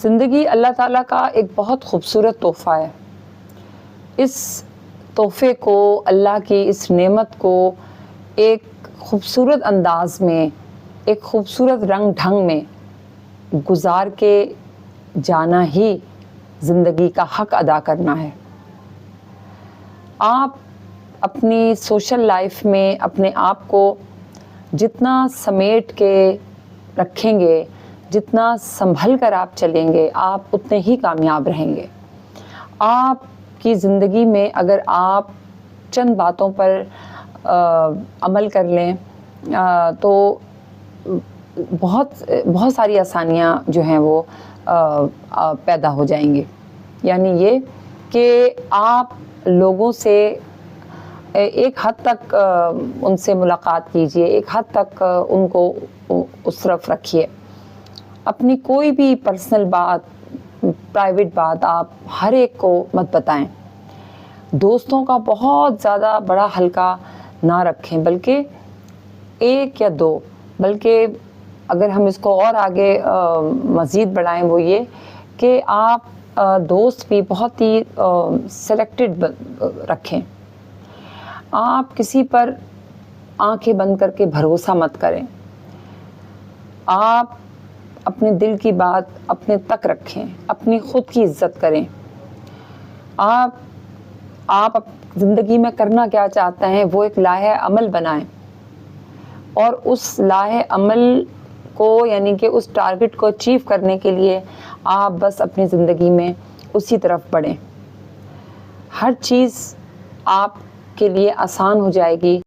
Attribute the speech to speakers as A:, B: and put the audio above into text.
A: زندگی اللہ تعالیٰ کا ایک بہت خوبصورت تحفہ ہے. اس تحفے کو، اللہ کی اس نعمت کو ایک خوبصورت انداز میں، ایک خوبصورت رنگ ڈھنگ میں گزار کے جانا ہی زندگی کا حق ادا کرنا ہے. آپ اپنی سوشل لائف میں اپنے آپ کو جتنا سمیٹ کے رکھیں گے، جتنا سنبھل کر آپ چلیں گے، آپ اتنے ہی کامیاب رہیں گے. آپ کی زندگی میں اگر آپ چند باتوں پر عمل کر لیں تو بہت ساری آسانیاں جو ہیں وہ پیدا ہو جائیں گی. یعنی یہ کہ آپ لوگوں سے ایک حد تک ان سے ملاقات کیجئے، ایک حد تک ان کو اس طرف رکھیے. اپنی کوئی بھی پرسنل بات، پرائیویٹ بات آپ ہر ایک کو مت بتائیں. دوستوں کا بہت زیادہ بڑا حلقہ نہ رکھیں، بلکہ ایک یا دو، بلکہ اگر ہم اس کو اور آگے مزید بڑھائیں وہ یہ کہ آپ دوست بھی بہت ہی سلیکٹڈ رکھیں. آپ کسی پر آنکھیں بند کر کے بھروسہ مت کریں. آپ اپنے دل کی بات اپنے تک رکھیں، اپنی خود کی عزت کریں. آپ زندگی میں کرنا کیا چاہتے ہیں وہ ایک لائحہ عمل بنائیں، اور اس لائحہ عمل کو، یعنی کہ اس ٹارگٹ کو اچیو کرنے کے لیے آپ بس اپنی زندگی میں اسی طرف بڑھیں. ہر چیز آپ کے لیے آسان ہو جائے گی.